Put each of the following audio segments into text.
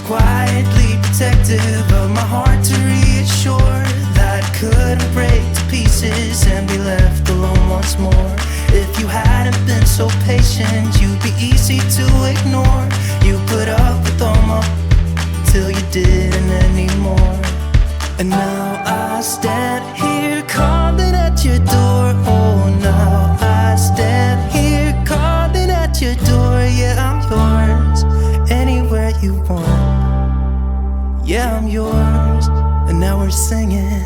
quietly protective of my heart to reassure that I couldn't break to pieces and be left alone once more. If you hadn't been so patient, you'd be easy to ignore. You put up with all my till you didn't anymore. And now I stand here calling at your door. Oh, now I stand here calling at your door. Yeah, I'm yours, anywhere you want. Yeah, I'm yours, and now we're singing.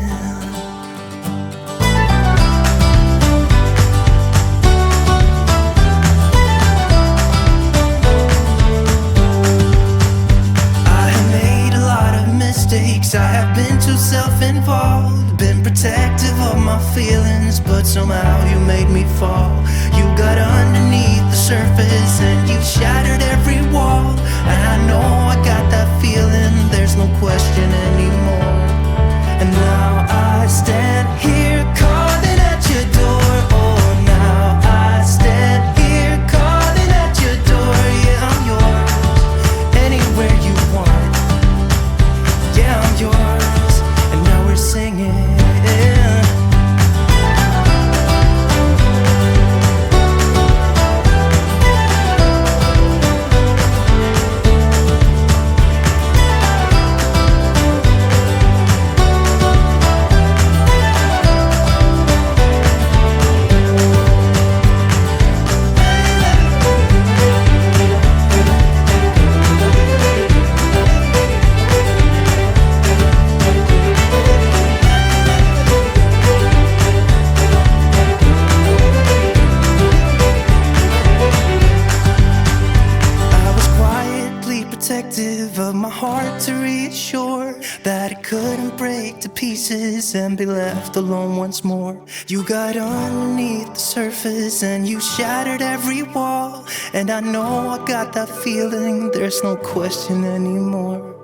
I have been too self-involved, been protective of my feelings, but somehow you made me fall. You got underneath the surface and you shattered every wall. And I know I got that feeling, there's no question anymore. And now I stand here calling at your door. Oh, now I stand here calling at your door. Yeah, I'm yours, anywhere you want. Yeah, I'm yours, and now we're singing. Of my heart to reassure that it couldn't break to pieces and be left alone once more. You got underneath the surface and you shattered every wall. And I know I got that feeling, there's no question anymore.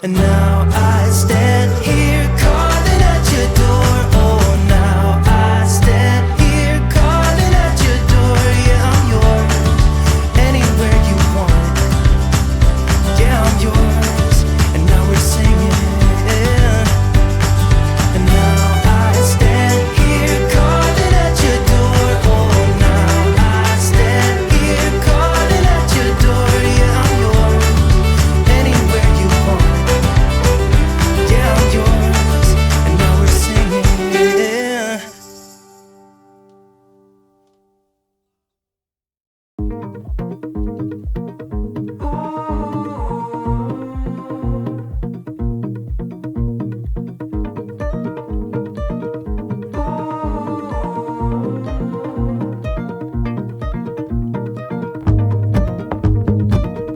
And now I stand here calling at your door. Oh, now I stand here calling at your door. Yeah, I'm yours, anywhere you want. Yeah, I'm yours, and now we're singing. And now I stand here calling at your door. Oh, now I stand here calling at your door. Yeah, I'm yours, anywhere you want. Yeah, I'm yours, and now we're singing.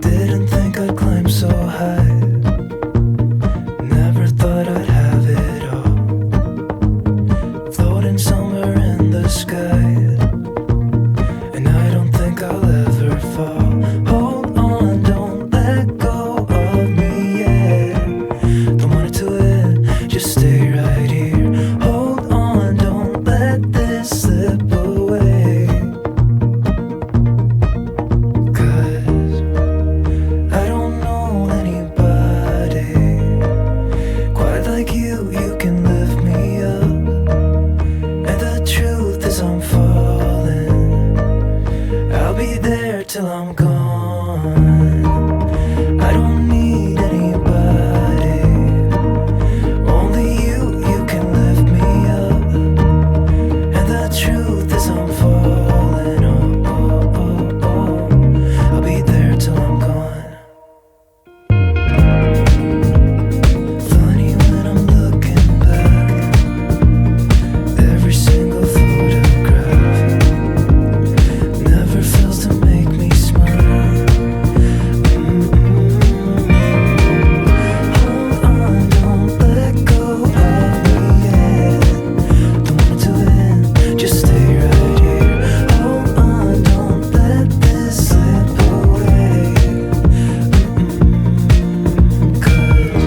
Didn't think I'd climb so high. Never thought I'd have it all. Floating somewhere in the sky. And I don't think I'll ever fall. Hold on, don't let go of me yet. Don't want it to end, just stay right here. Hold on, don't let this slip away. 'Cause I don't know anybody quite like you. You can lift me up, and the truth is I'm falling. I'll be there till I'm gone. I don't need anybody, only you. You can lift me up, and the truth is I'm falling. Oh, oh, oh, oh. I'll be there till I'm gone. Funny when I'm looking back, every single photograph never fails to make me smile. Hold on, don't let go of me yet. Don't want it to end, just stay right here. Hold on, don't let this slip away. 'Cause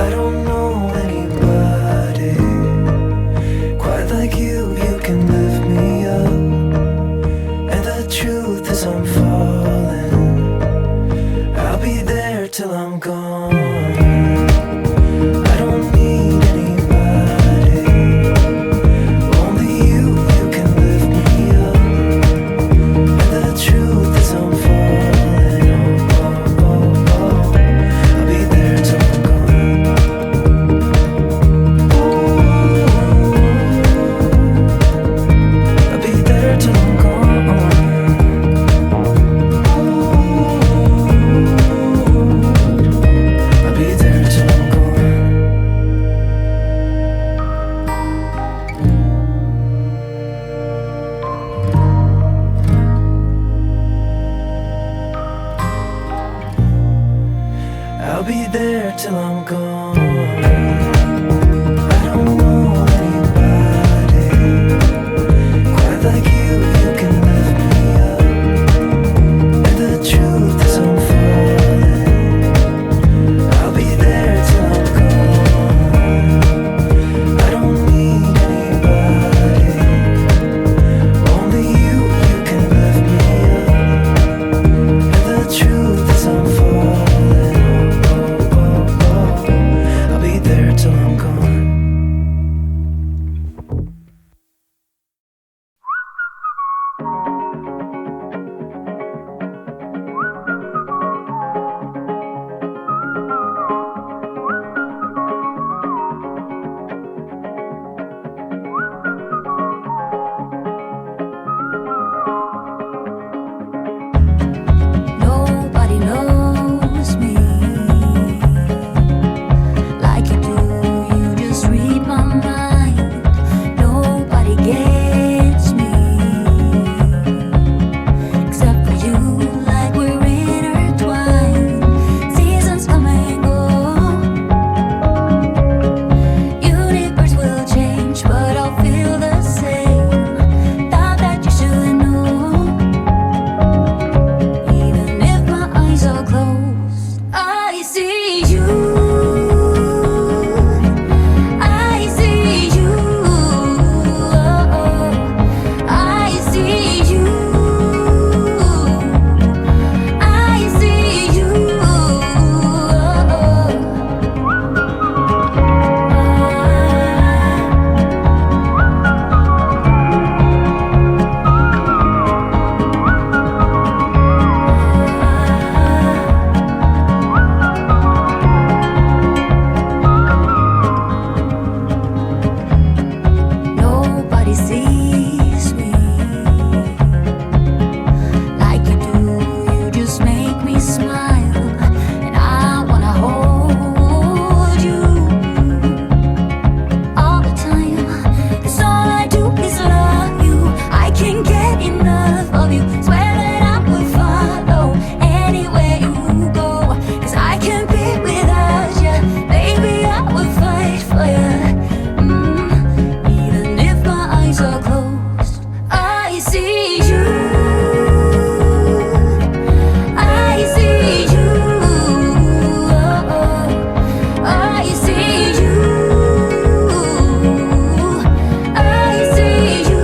I don't know anybody quite like you. You can lift me up, and the truth is I'm falling. I'll be there till till I'm gone. I don't know anybody quite like you. You can lift me up, and the truth is I'm falling. I'll be there till I'm gone. I don't need anybody, only you can lift me up, and the truth is I'm falling. I'll be there till I'm gone. Nobody knows me like you do. You just read my mind. Nobody gets me except for you. Like we're intertwined. Seasons come and go. Universe will change, but I'll feel the same. Thought that you should know. Even if my eyes are closed, I see you. I see you. I see you. I see you. Nobody sees me like you do. You just make me smile, and I wanna hold you all the time. 'Cause all I do is love you. I can't get enough of you. Swear that I would follow anywhere you go. 'Cause I can't be without you. Baby, I would fight for you. Even if my eyes are closed, I see you. I see you. I see you. I see you.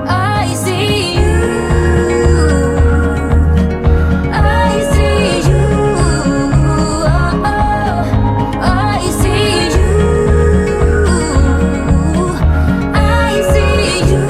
I see you. I see you. I see you. I see you.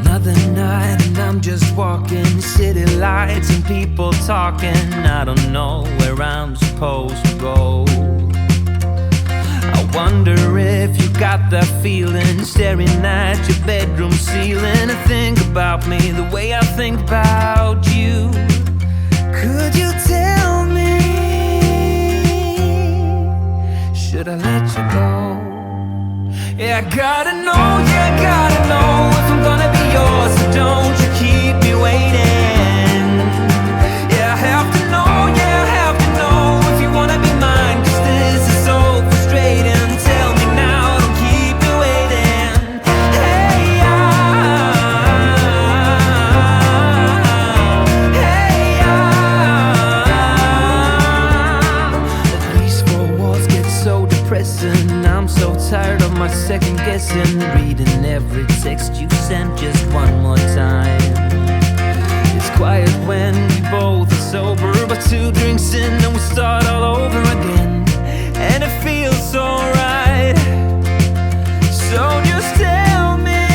Another night and I'm just walking, city lights and people talking. I don't know where I'm supposed to go. I wonder if you got that feeling, staring at your bedroom ceiling. And think about me the way I think about you. Could you tell me, should I let you go? Yeah, I gotta know, yeah, I gotta know if I'm gonna be yours. So don't you keep me waiting. Yeah, I have to know, yeah, I have to know if you wanna be mine. 'Cause this is so frustrating. Tell me now, don't keep me waiting. Hey, the peaceful walls get so depressing. I'm so tired of my second guessing. Reading every text you sent just one more time. It's quiet when we both are sober, but 2 drinks in and we start all over again, and it feels so right. So just tell me,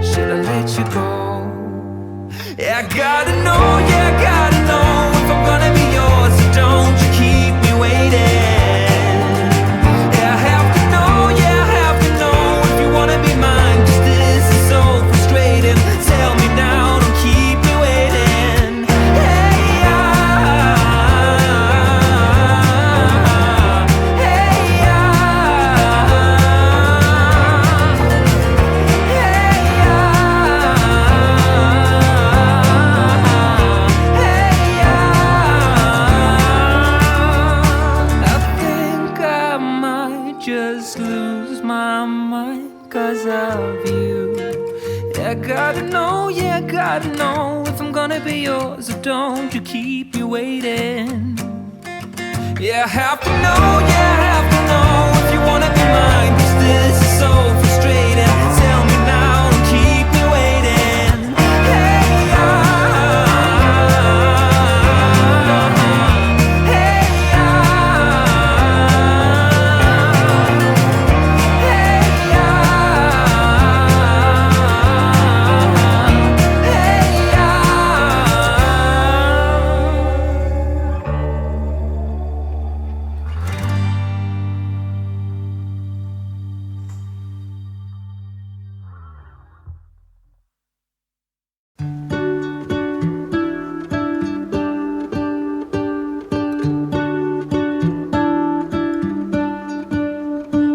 should I let you go? Yeah, I gotta know, yeah, I gotta know if I'm gonna be yours, so don't you keep me waiting. Yeah, I have to know, yeah, I have to know if you wanna be mine, 'cause this is so frustrating. Tell me now, don't keep me waiting. Hey, just lose my mind 'cause of you. Yeah, I gotta know, yeah, I gotta know if I'm gonna be yours, or don't you keep me waiting. Yeah, I have to know, yeah, I have to know if you wanna be mine, 'cause this is so frustrating. Tell me now, don't keep me waiting. Hey,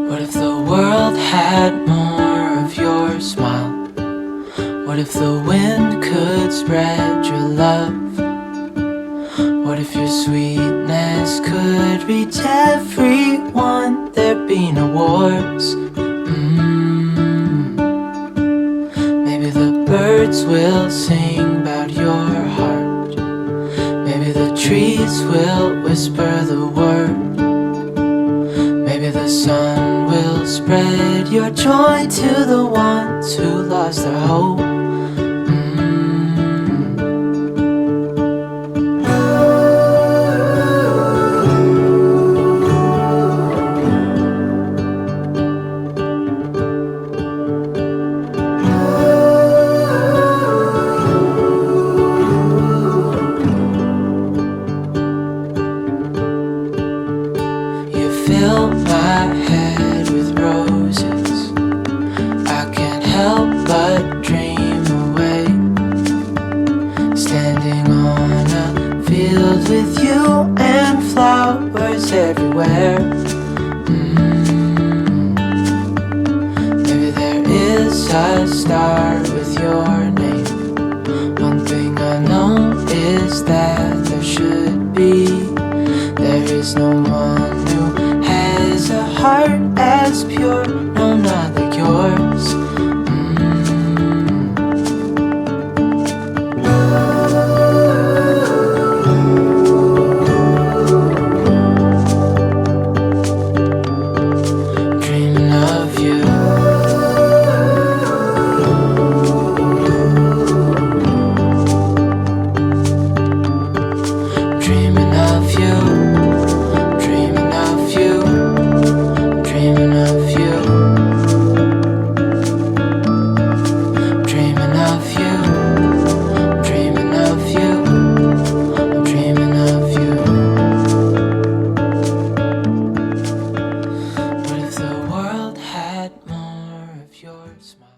What if the world had more of your smile? What if the wind could spread your love? What if your sweetness could reach everyone? There'd be no wars. Maybe the birds will sing about your heart. Maybe the trees will whisper the word. Maybe the sun will spread your joy to the ones who lost their hope. Fill my head with roses, I can't help but dream away. Standing on a field with you and flowers everywhere. Maybe there is a star with your name. One thing I know is that there should be. There is no one who has a heart as pure, no, not like yours. Dreaming of you. Dreaming of you. Dreaming of you. Dreaming of you. Dreaming of you. Dreaming of you. Dreaming of you. What if the world had more of your smile?